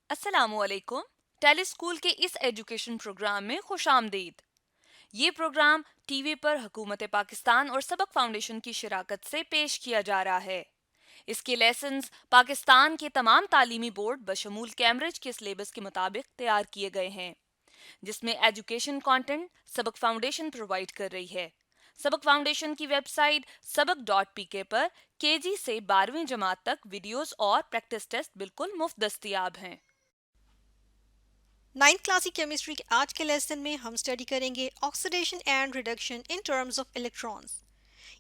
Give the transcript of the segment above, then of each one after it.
अस्सलामुअलैकुम। Tele school के इस एजुकेशन प्रोग्राम में खुशामदीद। ये प्रोग्राम टीवी पर हुकूमत पाकिस्तान और सबक फाउंडेशन की शराकत से पेश किया जा रहा है। इसके लेसन्स पाकिस्तान के तमाम तालीमी बोर्ड बशमूल कैम्ब्रिज के सिलेबस के मुताबिक तैयार किए गए हैं, जिसमें एजुकेशन कंटेंट सबक फाउंडेशन प्रोवाइड कर रही है। सबक फाउंडेशन की वेबसाइट सबक.pk पर केजी से 12वीं जमात तक वीडियोस और प्रैक्टिस टेस्ट बिल्कुल मुफ्त दस्तयाब हैं। नाइन्थ क्लास की केमिस्ट्री के आज के लेसन में हम स्टडी करेंगे oxidation and reduction in terms of electrons.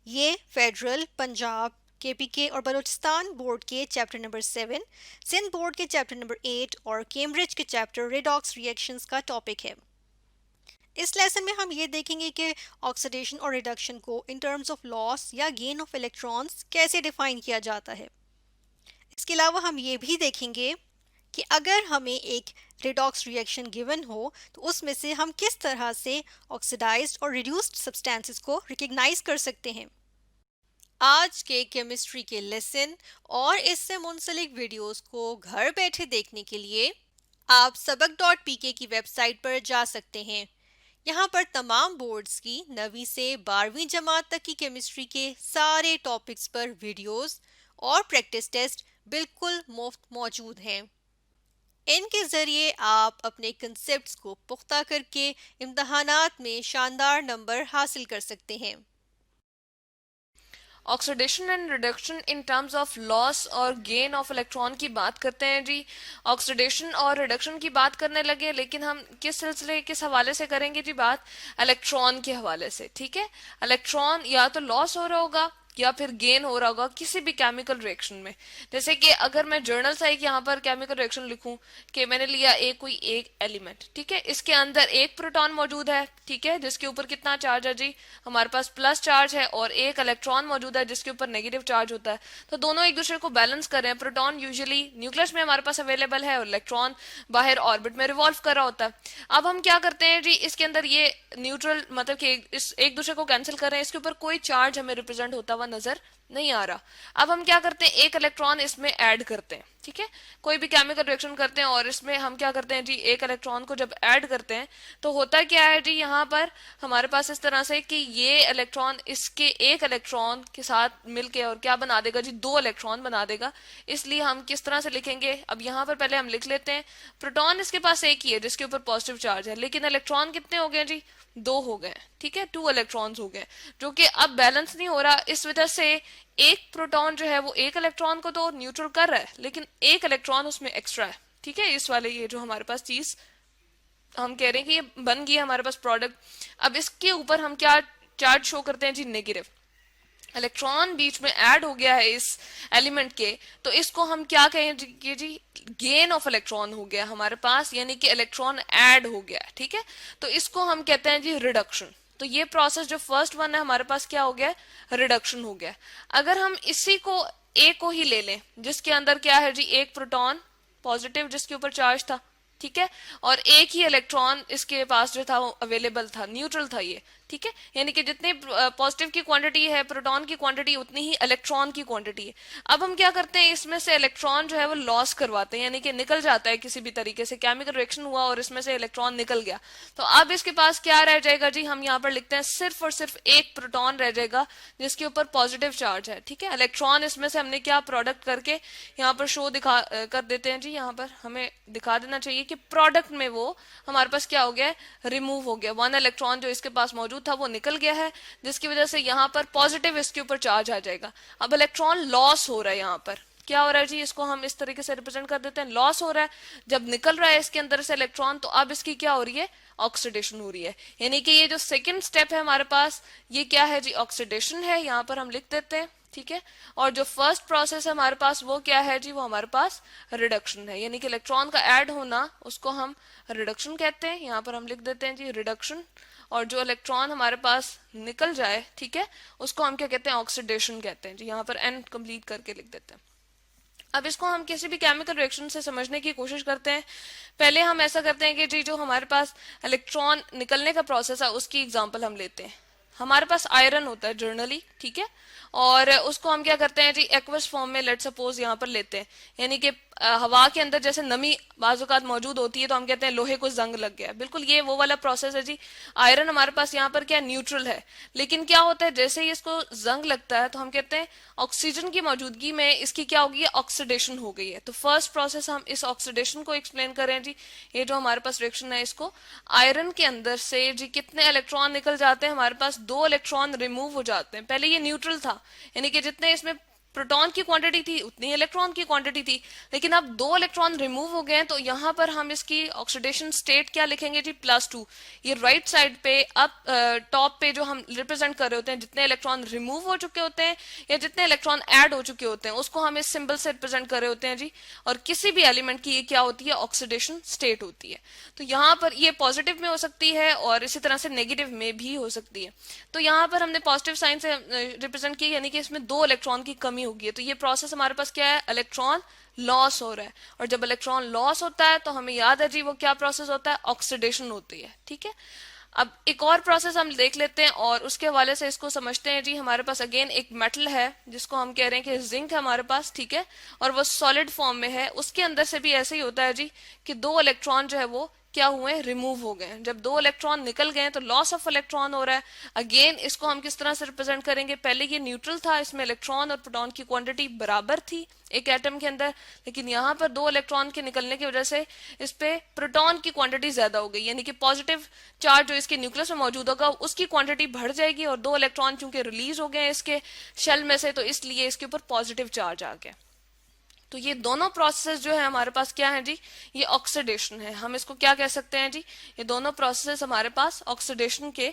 ये फेडरल, पंजाब, केपीके और बलूचिस्तान बोर्ड के चैप्टर नंबर 7, सिंध बोर्ड के चैप्टर नंबर 8 और कैम्ब्रिज के चैप्टर रेडॉक्स रिएक्शंस का टॉपिक है। इस लेसन में हम ये देखेंगे कि ऑक्सीडेशन और रिडक्शन को इन टर्म्स ऑफ लॉस या गेन ऑफ इलेक्ट्रॉन्स कैसे डिफाइन किया जाता है। इसके अलावा हम ये भी देखेंगे कि अगर हमें एक रिडॉक्स रिएक्शन गिवन हो तो उसमें से हम किस तरह से ऑक्सीडाइज्ड और रिड्यूस्ड सब्सटेंसेस को रिकग्नाइज कर सकते हैं। आज के केमिस्ट्री के लेसन और इससे मुंसलिक वीडियोस को घर बैठे देखने के लिए आप सबक.pk की वेबसाइट पर जा सकते हैं। यहाँ पर तमाम बोर्ड्स की 9वीं से 12वीं जमात तक की केमिस्ट्री के सारे टॉपिक्स पर वीडियोस और प्रैक्टिस टेस्ट बिल्कुल मुफ्त मौजूद हैं। इनके ज़रिए आप अपने कंसेप्ट्स को पुख्ता करके इम्तहानात में शानदार नंबर हासिल कर सकते हैं। Oxidation and reduction in terms of loss और गेन ऑफ इलेक्ट्रॉन की बात करते हैं जी। ऑक्सीडेशन और रिडक्शन की बात करने लगे, लेकिन हम किस सिलसिले किस हवाले से करेंगे जी बात? इलेक्ट्रॉन के हवाले से। ठीक है, इलेक्ट्रॉन या तो लॉस हो रहा होगा या फिर गेन हो रहा होगा किसी भी केमिकल रिएक्शन में। जैसे कि अगर मैं जर्नल से एक यहाँ पर केमिकल रिएक्शन लिखूं कि मैंने लिया कोई एक एलिमेंट, ठीक है, इसके अंदर एक प्रोटॉन मौजूद है, ठीक है, जिसके ऊपर कितना चार्ज है जी? हमारे पास प्लस चार्ज है, और एक इलेक्ट्रॉन मौजूद है जिसके ऊपर नेगेटिव चार्ज होता है। तो दोनों एक दूसरे को बैलेंस कर रहे हैं। प्रोटॉन यूजुअली न्यूक्लियस में हमारे पास अवेलेबल है और इलेक्ट्रॉन बाहर ऑर्बिट में रिवॉल्व कर रहा होता है। अब हम क्या करते हैं जी, इसके अंदर ये न्यूट्रल मतलब कि इस एक दूसरे को कैंसिल कर रहे हैं, इसके ऊपर कोई चार्ज हमें रिप्रेजेंट होता हुआ नजर नहीं आ रहा। अब हम क्या करते हैं, एक इलेक्ट्रॉन इसमें ऐड करते हैं। ठीक है, कोई भी केमिकल रिएक्शन करते हैं और इसमें हम क्या करते हैं जी, एक इलेक्ट्रॉन को जब ऐड करते हैं तो होता क्या है जी, यहाँ पर हमारे पास इस तरह से कि ये इलेक्ट्रॉन इसके एक इलेक्ट्रॉन के साथ मिलके और क्या बना देगा जी, दो इलेक्ट्रॉन बना देगा। इसलिए हम किस तरह से लिखेंगे, अब यहाँ पर पहले हम लिख लेते हैं, प्रोटॉन इसके पास एक ही है जिसके ऊपर पॉजिटिव चार्ज है, लेकिन इलेक्ट्रॉन कितने हो गए जी? दो हो गए। ठीक है, 2 इलेक्ट्रॉन्स हो गए, जो कि अब बैलेंस नहीं हो रहा। इस वजह से एक प्रोटॉन जो है वो एक इलेक्ट्रॉन को तो न्यूट्रल कर रहा है, लेकिन एक इलेक्ट्रॉन उसमें एक्स्ट्रा है। ठीक है, इस वाले ये जो हमारे पास चीज हम कह रहे हैं कि ये बन गई है हमारे पास प्रोडक्ट। अब इसके ऊपर हम क्या चार्ज शो करते हैं जी? नेगेटिव। इलेक्ट्रॉन बीच में ऐड हो गया है इस एलिमेंट के, तो इसको हम क्या कहेंगे जी? गेन ऑफ इलेक्ट्रॉन हो गया हमारे पास, यानी कि इलेक्ट्रॉन ऐड हो गया। ठीक है, तो इसको हम कहते हैं जी रिडक्शन। तो ये प्रोसेस जो फर्स्ट वन है हमारे पास क्या हो गया? रिडक्शन हो गया। अगर हम इसी को ए को ही ले लें, जिसके अंदर क्या है जी, एक प्रोटॉन पॉजिटिव जिसके ऊपर चार्ज था, ठीक है, और एक ही इलेक्ट्रॉन इसके पास जो था वो अवेलेबल था, न्यूट्रल था ये। ठीक है, यानी कि जितने पॉजिटिव की क्वांटिटी है, प्रोटॉन की क्वांटिटी, उतनी ही इलेक्ट्रॉन की क्वांटिटी है। अब हम क्या करते हैं, इसमें से इलेक्ट्रॉन जो है वो लॉस करवाते हैं, यानी कि निकल जाता है किसी भी तरीके से। केमिकल रिएक्शन हुआ और इसमें से इलेक्ट्रॉन निकल गया, तो अब इसके पास क्या रह जाएगा जी? हम यहाँ पर लिखते हैं सिर्फ और सिर्फ एक प्रोटॉन रह जाएगा जिसके ऊपर पॉजिटिव चार्ज है। ठीक है, इलेक्ट्रॉन इसमें से हमने क्या प्रोडक्ट करके यहाँ पर शो दिखा कर देते हैं जी। यहाँ पर हमें दिखा देना चाहिए कि प्रोडक्ट में वो हमारे पास क्या हो गया? रिमूव हो गया। वन इलेक्ट्रॉन जो इसके पास मौजूद था वो निकल गया है, जिसकी वजह से यहाँ पर पॉजिटिव इसके ऊपर चार्ज आ जाएगा। अब इलेक्ट्रॉन लॉस हो रहा है, यहाँ पर क्या हो रहा है जी? इसको हम इस तरीके से रिप्रेजेंट कर देते हैं, लॉस हो रहा है। जब निकल रहा है इसके अंदर से इलेक्ट्रॉन, तो अब इसकी क्या हो रही है? ऑक्सीडेशन हो रही है। यानी कि ये जो सेकंड स्टेप है हमारे पास, ये क्या है जी? ऑक्सीडेशन है, यहाँ पर हम लिख देते हैं। ठीक है, और जो फर्स्ट प्रोसेस है हमारे पास वो क्या है जी? वो हमारे पास रिडक्शन है, यानी कि इलेक्ट्रॉन का ऐड होना, उसको हम रिडक्शन कहते हैं। यहाँ पर हम लिख देते हैं जी रिडक्शन। और जो इलेक्ट्रॉन हमारे पास निकल जाए, ठीक है, उसको हम क्या कहते हैं? ऑक्सीडेशन कहते हैं जी। यहाँ पर एन कंप्लीट करके लिख देते हैं। अब इसको हम किसी भी केमिकल रिएक्शन से समझने की कोशिश करते हैं। पहले हम ऐसा करते हैं कि जी जो हमारे पास इलेक्ट्रॉन निकलने का प्रोसेस है उसकी एग्जांपल हम लेते हैं। हमारे पास आयरन होता है जर्नली, ठीक है, और उसको हम क्या करते हैं जी, एक्वस फॉर्म में लेट सपोज यहाँ पर लेते हैं, यानी कि हवा के अंदर जैसे नमी बाजुकात मौजूद होती है तो हम कहते हैं लोहे को जंग लग गया, बिल्कुल ये वो वाला प्रोसेस है जी। आयरन हमारे पास यहाँ पर क्या न्यूट्रल है, लेकिन क्या होता है जैसे ही इसको जंग लगता है तो हम कहते हैं ऑक्सीजन की मौजूदगी में इसकी क्या होगी, ऑक्सीडेशन हो गई है। तो फर्स्ट प्रोसेस हम इस ऑक्सीडेशन को एक्सप्लेन करें जी। ये जो हमारे पास रिएक्शन है, इसको आयरन के अंदर से जी कितने इलेक्ट्रॉन निकल जाते हैं, हमारे पास 2 इलेक्ट्रॉन रिमूव हो जाते हैं। पहले ये न्यूट्रल था, यानी कि जितने इसमें प्रोटॉन की क्वांटिटी थी उतनी इलेक्ट्रॉन की क्वांटिटी थी, लेकिन अब 2 इलेक्ट्रॉन रिमूव हो गए हैं, तो यहाँ पर हम इसकी ऑक्सीडेशन स्टेट क्या लिखेंगे जी, +2। ये राइट साइड पे अब टॉप पे जो हम रिप्रेजेंट कर रहे होते हैं, जितने इलेक्ट्रॉन रिमूव हो चुके होते हैं या जितने इलेक्ट्रॉन ऐड हो चुके होते हैं, उसको हम इस सिंबल से रिप्रेजेंट कर रहे होते हैं जी। और किसी भी एलिमेंट की ये क्या होती है, ऑक्सीडेशन स्टेट होती है। तो यहाँ पर ये पॉजिटिव में हो सकती है और इसी तरह से नेगेटिव में भी हो सकती है। तो यहाँ पर हमने पॉजिटिव साइन से रिप्रेजेंट किया, यानी कि इसमें 2 इलेक्ट्रॉन की कमी होगी, तो ये प्रोसेस हमारे पास क्या है, इलेक्ट्रॉन लॉस हो रहा है। और जब इलेक्ट्रॉन लॉस होता है तो हमें याद है जी वो क्या प्रोसेस होता है, ऑक्सीडेशन होती है, ठीक है। अब एक और प्रोसेस हम देख लेते हैं और उसके हवाले से इसको समझते हैं जी। हमारे पास अगेन एक मेटल है जिसको हम कह रहे हैं कि जिंक है हमारे पास, ठीक है, और वो सॉलिड फॉर्म में है। उसके अंदर से भी ऐसे ही होता है जी कि 2 इलेक्ट्रॉन जो है वो क्या हुए, रिमूव हो गए। जब 2 इलेक्ट्रॉन निकल गए तो लॉस ऑफ इलेक्ट्रॉन हो रहा है। अगेन इसको हम किस तरह से रिप्रेजेंट करेंगे, पहले ये न्यूट्रल था, इसमें इलेक्ट्रॉन और प्रोटॉन की क्वांटिटी बराबर थी एक एटम के अंदर, लेकिन यहाँ पर 2 इलेक्ट्रॉन के निकलने की वजह से इस पे प्रोटॉन की क्वांटिटी ज्यादा हो गई, यानी कि पॉजिटिव चार्ज जो इसके न्यूक्लियस में मौजूद होगा उसकी क्वांटिटी बढ़ जाएगी, और 2 इलेक्ट्रॉन चूंकि रिलीज हो गए हैं इसके शेल में से, तो इसलिए इसके ऊपर पॉजिटिव चार्ज आ गया। तो ये दोनों प्रोसेस जो है हमारे पास क्या है जी, ये ऑक्सीडेशन है। हम इसको क्या कह सकते हैं जी, ये दोनों प्रोसेस हमारे पास ऑक्सीडेशन के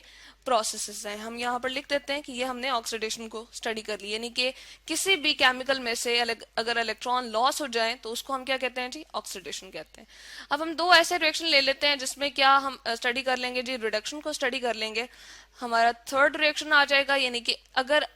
प्रोसेसेस हैं। हम यहाँ पर लिख देते हैं कि ये हमने ऑक्सीडेशन को स्टडी कर ली, यानी कि किसी भी केमिकल में से अगर इलेक्ट्रॉन लॉस हो जाए तो उसको हम क्या कहते हैं जी, ऑक्सीडेशन कहते हैं। अब हम दो ऐसे रिएक्शन ले लेते हैं जिसमें क्या हम स्टडी कर लेंगे जी, रिडक्शन को स्टडी कर लेंगे। हमारा थर्ड रिएक्शन आ जाएगा, यानी कि अगर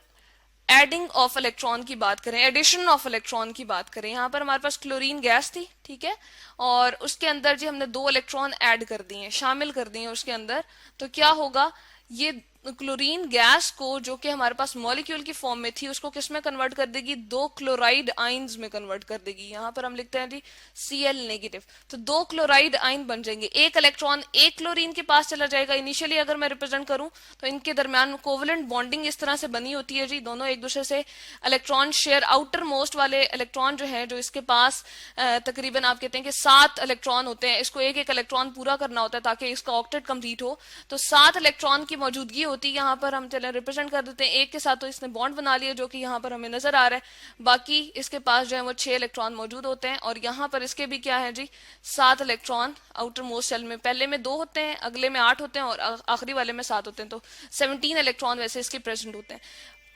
एडिंग ऑफ इलेक्ट्रॉन की बात करें, एडिशन ऑफ इलेक्ट्रॉन की बात करें, यहाँ पर हमारे पास क्लोरीन गैस थी, ठीक है, और उसके अंदर जी हमने 2 इलेक्ट्रॉन ऐड कर दिए, शामिल कर दिए उसके अंदर। तो क्या होगा, ये क्लोरीन गैस को जो कि हमारे पास मॉलिक्यूल की फॉर्म में थी उसको किस में कन्वर्ट कर देगी, 2 क्लोराइड आइंस में कन्वर्ट कर देगी। यहाँ पर हम लिखते हैं जी Cl नेगेटिव, तो 2 क्लोराइड आइन बन जाएंगे। एक इलेक्ट्रॉन एक क्लोरीन के पास चला जाएगा। इनिशियली अगर मैं रिप्रेजेंट करूं तो इनके दरमियान कोवलेंट बॉन्डिंग इस तरह से बनी होती है जी, दोनों एक दूसरे से इलेक्ट्रॉन शेयर, आउटर मोस्ट वाले इलेक्ट्रॉन जो है, जो इसके पास तकरीबन आप कहते हैं कि 7 इलेक्ट्रॉन होते हैं, इसको एक एक इलेक्ट्रॉन पूरा करना होता है ताकि इसका ऑक्टेट कंप्लीट हो। तो 7 इलेक्ट्रॉन की मौजूदगी होती है यहाँ पर, हम चले रिप्रेजेंट कर देते हैं एक के साथ, तो इसने बॉन्ड बना लिया जो कि यहाँ पर हमें नजर आ रहा है। बाकी इसके पास जो है वो 6 इलेक्ट्रॉन मौजूद होते हैं, और यहाँ पर इसके भी क्या है जी, 7 इलेक्ट्रॉन आउटर मोस्ट शेल में, पहले में 2 होते हैं, अगले में 8 होते हैं और आखिरी वाले में 7 होते हैं, तो 17 इलेक्ट्रॉन वैसे इसके प्रेजेंट होते हैं।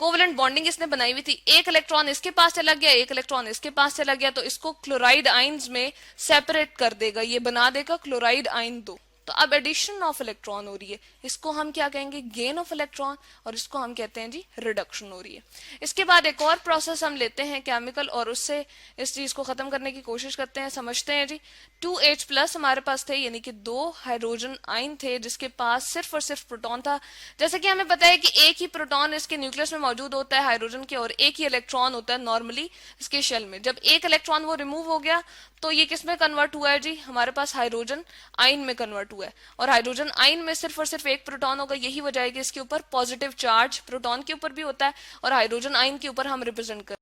कोवलेंट बॉन्डिंग इसने बनाई हुई थी, एक इलेक्ट्रॉन इसके पास चला गया, एक इलेक्ट्रॉन इसके पास चला गया, तो इसको क्लोराइड आइंस में सेपरेट कर देगा, ये बना देगा क्लोराइड आइन 2। तो अब एडिशन ऑफ इलेक्ट्रॉन हो रही है, इसको हम क्या कहेंगे, गेन ऑफ इलेक्ट्रॉन, और इसको हम कहते हैं जी रिडक्शन हो रही है। इसके बाद एक और प्रोसेस हम लेते हैं केमिकल, और उससे इस चीज को खत्म करने की कोशिश करते हैं, समझते हैं जी। 2H+ हमारे पास थे, यानी कि 2 हाइड्रोजन आइन थे जिसके पास सिर्फ और सिर्फ प्रोटॉन था। जैसे कि हमें पता है कि एक ही प्रोटॉन इसके न्यूक्लियस में मौजूद होता है हाइड्रोजन के, और एक ही इलेक्ट्रॉन होता है नॉर्मली इसके शेल में। जब एक इलेक्ट्रॉन वो रिमूव हो गया तो ये किस में कन्वर्ट हुआ है जी, हमारे पास हाइड्रोजन आइन में कन्वर्ट हुआ है, और हाइड्रोजन आइन में सिर्फ और सिर्फ एक प्रोटॉन होगा। यही वजह है कि इसके ऊपर पॉजिटिव चार्ज प्रोटॉन के ऊपर भी होता है और हाइड्रोजन आइन के ऊपर हम रिप्रेजेंट कर।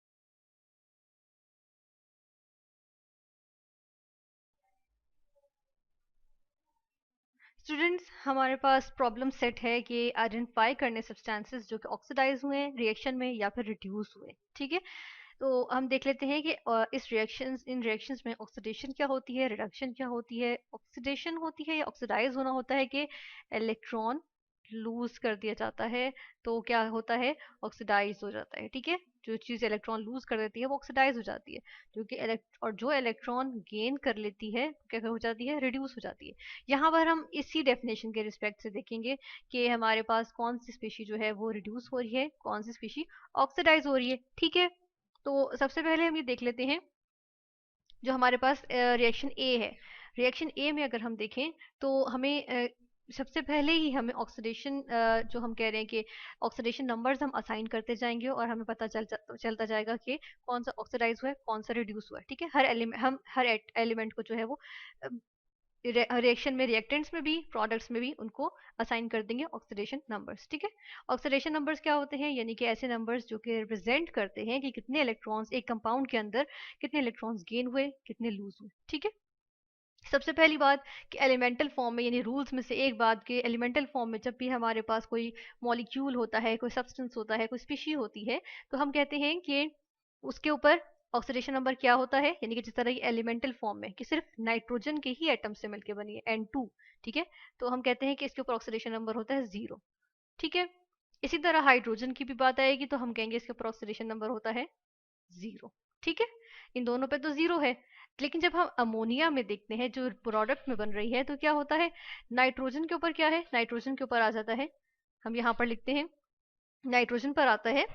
स्टूडेंट्स, हमारे पास प्रॉब्लम सेट है कि आइडेंटिफाई करने सब्सटेंसेस जो कि ऑक्सीडाइज हुए हैं रिएक्शन में या फिर रिड्यूस हुए, ठीक है। तो हम देख लेते हैं कि इन रिएक्शंस में ऑक्सीडेशन क्या होती है, रिडक्शन क्या होती है। ऑक्सीडेशन होती है या ऑक्सीडाइज होना होता है कि इलेक्ट्रॉन लूज कर दिया जाता है, तो क्या होता है, ऑक्सीडाइज हो जाता है, ठीक है। जो चीज़ इलेक्ट्रॉन लूज कर देती है वो ऑक्सीडाइज हो जाती है, और जो इलेक्ट्रॉन गेन कर लेती है क्या हो जाती है, रिड्यूस हो जाती है। यहाँ पर हम इसी डेफिनेशन के रिस्पेक्ट से देखेंगे कि हमारे पास कौन सी स्पीशी जो है वो रिड्यूस हो रही है, कौन सी स्पीशी ऑक्सीडाइज हो रही है, ठीक है। तो सबसे पहले हम ये देख लेते हैं जो हमारे पास रिएक्शन ए है। रिएक्शन ए में अगर हम देखें तो हमें सबसे पहले ही हमें ऑक्सीडेशन जो हम कह रहे हैं कि ऑक्सीडेशन नंबर्स हम असाइन करते जाएंगे और हमें पता चलता जाएगा कि कौन सा ऑक्सीडाइज हुआ है, कौन सा रिड्यूस हुआ है। ठीक है, हम हर एलिमेंट को जो है वो रिएक्शन में, रिएक्टेंट्स में भी, प्रोडक्ट्स में भी उनको असाइन कर देंगे ऑक्सीडेशन नंबर्स। ठीक है, ऑक्सीडेशन नंबर्स क्या होते हैं? यानी कि ऐसे नंबर्स जो कि रिप्रेजेंट करते हैं कि कितने इलेक्ट्रॉन्स एक कंपाउंड के अंदर, कितने इलेक्ट्रॉन्स गेन हुए, कितने लूज हुए। ठीक है, सबसे पहली बात कि एलिमेंटल फॉर्म में, यानी रूल्स में से एक बात कि एलिमेंटल फॉर्म में जब भी हमारे पास कोई मॉलिक्यूल होता है, कोई सब्सटेंस होता है, कोई स्पीशी होती है, तो हम कहते हैं कि उसके ऊपर ऑक्सीडेशन नंबर क्या होता है। यानी कि जिस तरह की एलिमेंटल फॉर्म में कि सिर्फ नाइट्रोजन के ही एटम से मिलकर बनी है N2, ठीक है, तो हम कहते हैं कि इसके ऊपर ऑक्सीडेशन नंबर होता है 0। ठीक है, इसी तरह हाइड्रोजन की भी बात आएगी तो हम कहेंगे इसके ऊपर ऑक्सीडेशन नंबर होता है 0। ठीक है, इन दोनों पे तो 0 है। लेकिन जब हम अमोनिया में देखते हैं जो प्रोडक्ट में बन रही है, तो क्या होता है? नाइट्रोजन के ऊपर क्या है? नाइट्रोजन के ऊपर आ जाता है, हम यहाँ पर लिखते हैं नाइट्रोजन पर आता है,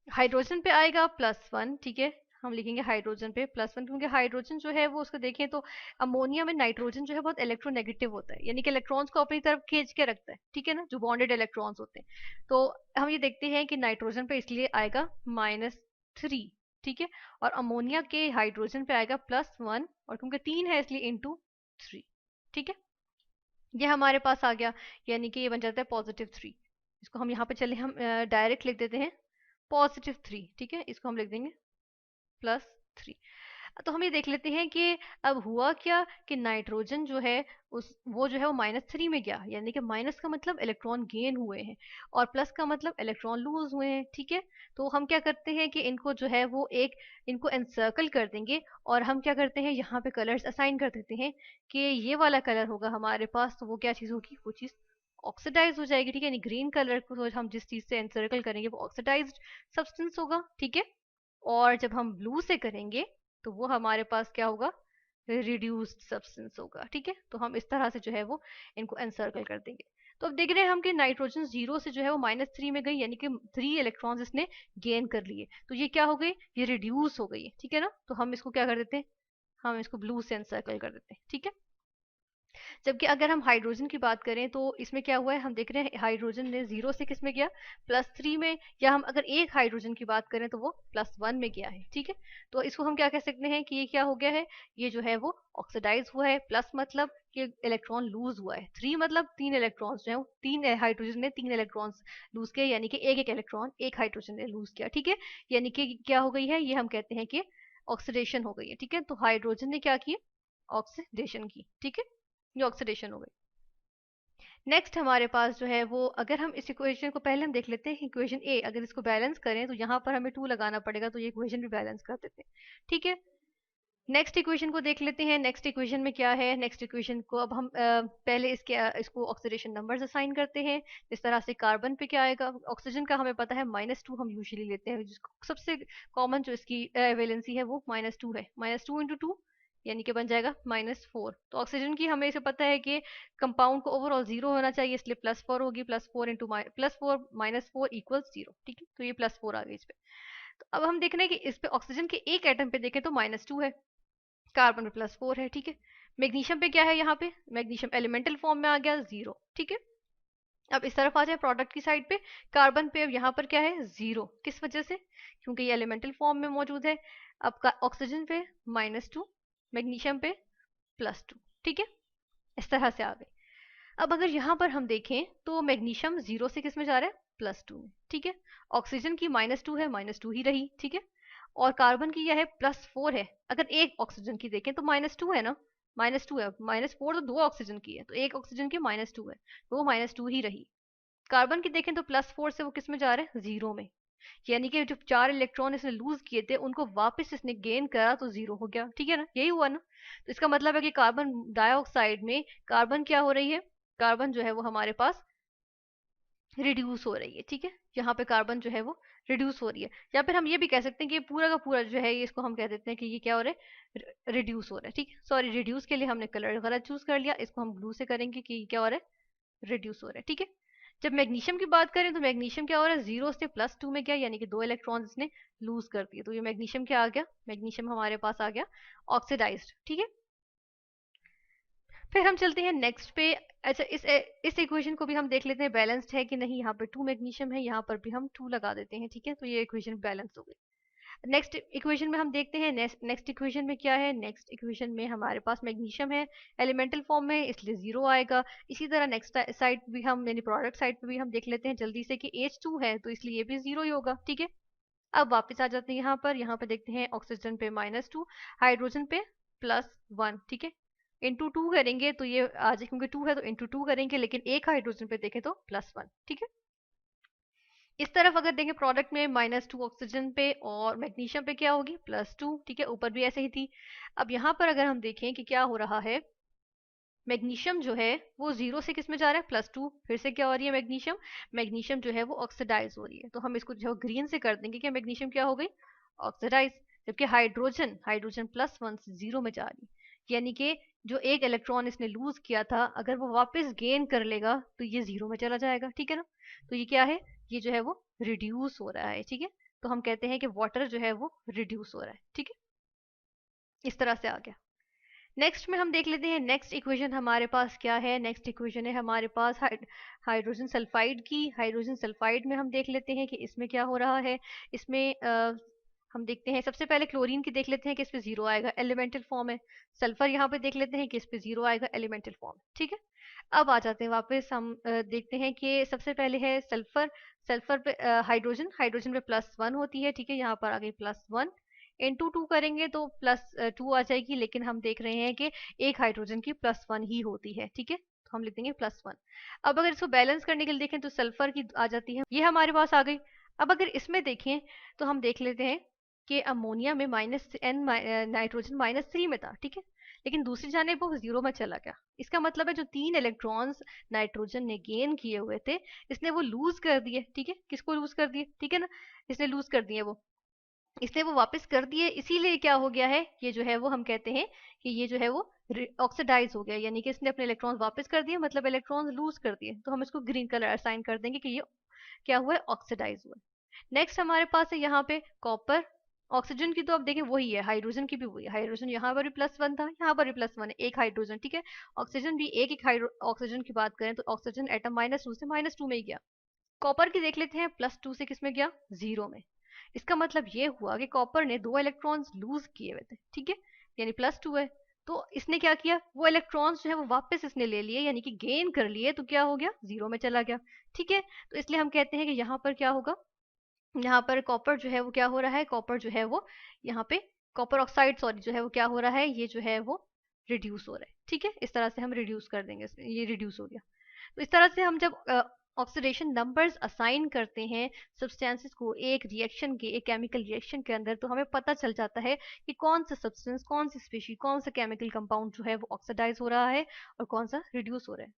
हाइड्रोजन पे आएगा +1। ठीक है, हम लिखेंगे हाइड्रोजन पे +1, क्योंकि हाइड्रोजन जो है वो उसको देखें तो अमोनिया में नाइट्रोजन जो है बहुत इलेक्ट्रोनेगेटिव होता है, यानी कि इलेक्ट्रॉन्स को अपनी तरफ खींच के रखता है। ठीक है ना, जो बॉन्डेड इलेक्ट्रॉन्स होते हैं। तो हम ये देखते हैं कि नाइट्रोजन पे इसलिए आएगा -3। ठीक है, और अमोनिया के हाइड्रोजन पे आएगा +1, और क्योंकि 3 है इसलिए ×3। ठीक है, ये हमारे पास आ गया, यानी कि ये बन जाता है +3। इसको हम यहाँ पे चले, हम डायरेक्ट लिख देते हैं +3। ठीक है, इसको हम लिख देंगे +3। तो हम ये देख लेते हैं कि अब हुआ क्या कि नाइट्रोजन जो है उस वो जो है वो -3 में गया, यानी कि माइनस का मतलब इलेक्ट्रॉन गेन हुए हैं और प्लस का मतलब इलेक्ट्रॉन लूज हुए हैं। ठीक है, तो हम क्या करते हैं कि इनको जो है वो इनको एनसर्कल कर देंगे, और हम क्या करते हैं यहाँ पे कलर्स असाइन कर देते हैं कि ये वाला कलर होगा हमारे पास, तो वो क्या चीज़ होगी? वो चीज़ ऑक्सीडाइज हो जाएगी। ठीक है, यानी ग्रीन कलर को हम जिस चीज़ से एनसर्कल करेंगे वो ऑक्सीडाइज्ड सब्सटेंस होगा। ठीक है, और जब हम ब्लू से करेंगे तो वो हमारे पास क्या होगा? रिड्यूस्ड सब्सटेंस होगा। ठीक है, तो हम इस तरह से जो है वो इनको एनसर्कल कर देंगे। तो अब देख रहे हैं हम कि नाइट्रोजन 0 से जो है वो -3 में गई, यानी कि 3 इलेक्ट्रॉन्स इसने गेन कर लिए, तो ये क्या हो गई? ये रिड्यूस हो गई है। ठीक है ना, तो हम इसको क्या कर देते हैं? हम इसको ब्लू से एनसर्कल कर देते हैं। ठीक है, जबकि अगर हम हाइड्रोजन की बात करें तो इसमें क्या हुआ है? हम देख रहे हैं हाइड्रोजन ने 0 से किस में गया? +3 में, या हम अगर एक हाइड्रोजन की बात करें तो वो +1 में गया है। ठीक है, तो इसको हम क्या कह सकते हैं कि ये क्या हो गया है? ये जो है वो ऑक्सीडाइज हुआ है। प्लस मतलब कि इलेक्ट्रॉन लूज हुआ है, 3 मतलब 3 इलेक्ट्रॉन्स जो है, 3 हाइड्रोजन ने 3 इलेक्ट्रॉन्स लूज किया, यानी कि एक एक इलेक्ट्रॉन एक हाइड्रोजन ने लूज किया। ठीक है, यानी कि क्या हो गई है? ये हम कहते हैं कि ऑक्सीडेशन हो गई है। ठीक है, तो हाइड्रोजन ने क्या किया? ऑक्सीडेशन की। ठीक है, ये ऑक्सीडेशन हो गई। नेक्स्ट हमारे पास जो है वो, अगर हम इस इक्वेशन को पहले हम देख लेते हैं, इक्वेशन ए अगर इसको बैलेंस करें तो यहाँ पर हमें 2 लगाना पड़ेगा, तो ये इक्वेशन भी बैलेंस कर देते हैं। ठीक है, नेक्स्ट इक्वेशन को देख लेते हैं। नेक्स्ट इक्वेशन में क्या है? नेक्स्ट इक्वेशन को अब हम पहले इसको ऑक्सीडेशन नंबर्स असाइन करते हैं। इस तरह से कार्बन पे क्या आएगा? ऑक्सीजन का हमें पता है -2 हम यूजुअली लेते हैं, जिसको सबसे कॉमन जो इसकी वैलेंसी है वो -2 है। -2 × 2 यानी कि बन जाएगा -4। तो ऑक्सीजन की हमें इसे पता है कि कंपाउंड को ओवरऑल 0 होना चाहिए, इसलिए +4 होगी। +4 × +4 -4 = 0। ठीक है, तो ये +4 आ गई इस पे। तो अब हम देख रहे हैं कि इस पे ऑक्सीजन के एक एटम पे देखें तो -2 है, कार्बन पे +4 है। ठीक है, मैग्नीशियम पे क्या है? यहाँ पे मैग्नीशियम एलिमेंटल फॉर्म में आ गया 0। ठीक है, अब इस तरफ आ जाए प्रोडक्ट की साइड पे, कार्बन पे अब यहाँ पर क्या है? 0। किस वजह से? क्योंकि ये एलिमेंटल फॉर्म में मौजूद है। अब ऑक्सीजन पे -2, मैग्नीशियम पे +2। ठीक है, इस तरह से आ गई। अब अगर यहाँ पर हम देखें तो मैग्नीशियम 0 से किस में जा रहा है? +2 में। ठीक है, ऑक्सीजन की -2 है, -2 ही रही। ठीक है, और कार्बन की यह है +4 है। अगर एक ऑक्सीजन की देखें तो -2 है ना, -2 है, -4 तो 2 ऑक्सीजन की है, तो एक ऑक्सीजन की -2 है, तो वो -2 ही रही। कार्बन की देखें तो +4 से वो किस में जा रहे हैं? 0 में, यानी कि जो 4 इलेक्ट्रॉन इसने लूज किए थे उनको वापस इसने गेन करा, तो 0 हो गया। ठीक है ना, यही हुआ ना। तो इसका मतलब है कि कार्बन डाइऑक्साइड में कार्बन क्या हो रही है? कार्बन जो है वो हमारे पास रिड्यूस हो रही है। ठीक है, यहाँ पे कार्बन जो है वो रिड्यूस हो रही है, या फिर हम ये भी कह सकते हैं कि पूरा का पूरा जो है ये, इसको हम कह देते हैं कि ये क्या हो रहा है? रिड्यूस हो रहा है। ठीक है, सॉरी, रिड्यूस के लिए हमने कलर गलत चूज कर लिया, इसको हम ब्लू से करेंगे कि क्या हो रहा है? रिड्यूस हो रहा है। ठीक है, जब मैग्नीशियम की बात करें तो मैग्नीशियम क्या हो रहा है? 0 से +2 में गया, यानी कि 2 इलेक्ट्रॉन इसने लूज कर दिए, तो ये मैग्नीशियम क्या आ गया? मैग्नीशियम हमारे पास आ गया ऑक्सीडाइज्ड। ठीक है, फिर हम चलते हैं नेक्स्ट पे। अच्छा, इस इक्वेशन को भी हम देख लेते हैं बैलेंस्ड है कि नहीं। यहाँ पे 2 मैग्नीशियम है, यहाँ पर भी हम 2 लगा देते हैं, ठीक है। तो ये इक्वेशन बैलेंस हो गई। नेक्स्ट इक्वेशन में हम देखते हैं, नेक्स्ट इक्वेशन में क्या है। नेक्स्ट इक्वेशन में हमारे पास मैग्नीशियम है एलिमेंटल फॉर्म में, इसलिए 0 आएगा। इसी तरह नेक्स्ट साइड भी हम, यानी प्रोडक्ट साइड पे भी हम देख लेते हैं जल्दी से कि H2 है, तो इसलिए ये भी 0 ही होगा, ठीक है। अब वापस आ जाते हैं यहाँ पर देखते हैं ऑक्सीजन पे -2, हाइड्रोजन पे +1, ठीक है। इंटू 2 करेंगे तो ये आ जाए, क्योंकि 2 है तो इंटू 2 करेंगे, लेकिन एक हाइड्रोजन पे देखें तो +1, ठीक है। इस तरफ अगर देखें प्रोडक्ट में -2 ऑक्सीजन पे और मैग्नीशियम पे क्या होगी, +2, ठीक है। ऊपर भी ऐसे ही थी। अब यहाँ पर अगर हम देखें कि क्या हो रहा है, मैग्नीशियम जो है वो 0 से किस में जा रहा है, +2। फिर से क्या हो रही है, मैग्नीशियम मैग्नीशियम जो है वो ऑक्सीडाइज हो रही है। तो हम इसको जो ग्रीन से कर देंगे कि मैग्नीशियम क्या हो गई, ऑक्सीडाइज। जबकि हाइड्रोजन हाइड्रोजन +1 से 0 में जा रही है, यानी कि जो एक इलेक्ट्रॉन इसने लूज किया था, अगर वो वापस गेन कर लेगा तो ये 0 में चला जाएगा, ठीक है ना। तो ये क्या है, ये जो है वो रिड्यूस हो रहा है, ठीक है। तो हम कहते हैं कि वाटर जो है वो रिड्यूस हो रहा है, ठीक है। इस तरह से आ गया। नेक्स्ट में हम देख लेते हैं नेक्स्ट इक्वेशन हमारे पास क्या है। नेक्स्ट इक्वेशन है हमारे पास हाइड्रोजन सल्फाइड की। हाइड्रोजन सल्फाइड में हम देख लेते हैं कि इसमें क्या हो रहा है। इसमें हम देखते हैं, सबसे पहले क्लोरीन की देख लेते हैं कि इस पे 0 आएगा, एलिमेंटल फॉर्म है। सल्फर यहाँ पे देख लेते हैं कि इस पे 0 आएगा, एलिमेंटल फॉर्म, ठीक है। अब आ जाते हैं वापस हम देखते हैं कि सबसे पहले है सल्फर। सल्फर पे हाइड्रोजन हाइड्रोजन पे +1 होती है, ठीक है। यहाँ पर आ गई +1, इंटू 2 करेंगे तो +2 आ जाएगी, लेकिन हम देख रहे हैं कि एक हाइड्रोजन की +1 ही होती है, ठीक है। तो हम लिख देंगे +1। अब अगर इसको बैलेंस करने के लिए देखें तो सल्फर की आ जाती है, ये हमारे पास आ गई। अब अगर इसमें देखें तो हम देख लेते हैं कि अमोनिया में -n नाइट्रोजन -3 में था, ठीक है। लेकिन दूसरी जानेब वो 0 में चला गया। इसका मतलब है जो 3 इलेक्ट्रॉन्स नाइट्रोजन ने गेन किए हुए थे, इसने वो लूज कर दिए, ठीक है। किसको लूज कर दिए, ठीक है ना, इसने लूज कर दिए वो, इसलिए वो वापस कर दिए। इसीलिए क्या हो गया है, ये जो है वो हम कहते हैं कि ये जो है वो ऑक्सीडाइज हो गया, यानी कि इसने अपने इलेक्ट्रॉन्स वापस कर दिए, मतलब इलेक्ट्रॉन्स लूज कर दिए। तो हम इसको ग्रीन कलर असाइन कर देंगे कि ये क्या हुआ है, ऑक्सीडाइज हुआ। नेक्स्ट हमारे पास है यहाँ पे कॉपर। ऑक्सीजन की तो अब देखें वही है, हाइड्रोजन की भी वही है। हाइड्रोजन यहाँ पर भी +1 था, यहाँ पर भी +1 है, एक हाइड्रोजन, ठीक है। ऑक्सीजन भी एक एक ऑक्सीजन की बात करें तो ऑक्सीजन एटम -2 से -2 में ही गया। कॉपर की देख लेते हैं, +2 से किस में गया, 0 में। इसका मतलब ये हुआ कि कॉपर ने 2 इलेक्ट्रॉन्स लूज किए हुए थे, ठीक है, यानी +2 है। तो इसने क्या किया, वो इलेक्ट्रॉन्स जो है वो वापस इसने ले लिए, यानी कि गेन कर लिए, तो क्या हो गया, 0 में चला गया, ठीक है। तो इसलिए हम कहते हैं कि यहाँ पर क्या होगा, यहाँ पर कॉपर जो है वो क्या हो रहा है, कॉपर जो है वो यहाँ पे कॉपर ऑक्साइड सॉरी जो है वो क्या हो रहा है, ये जो है वो रिड्यूस हो रहा है, ठीक है। इस तरह से हम रिड्यूस कर देंगे, ये रिड्यूस हो गया। तो इस तरह से हम जब ऑक्सीडेशन नंबर्स असाइन करते हैं सब्सटेंसेस को एक रिएक्शन के, एक केमिकल रिएक्शन के अंदर, तो हमें पता चल जाता है कि कौन सा सब्सटेंस, कौन सी स्पीशीज, कौन सा केमिकल कंपाउंड जो है वो ऑक्सीडाइज हो रहा है और कौन सा रिड्यूस हो रहा है।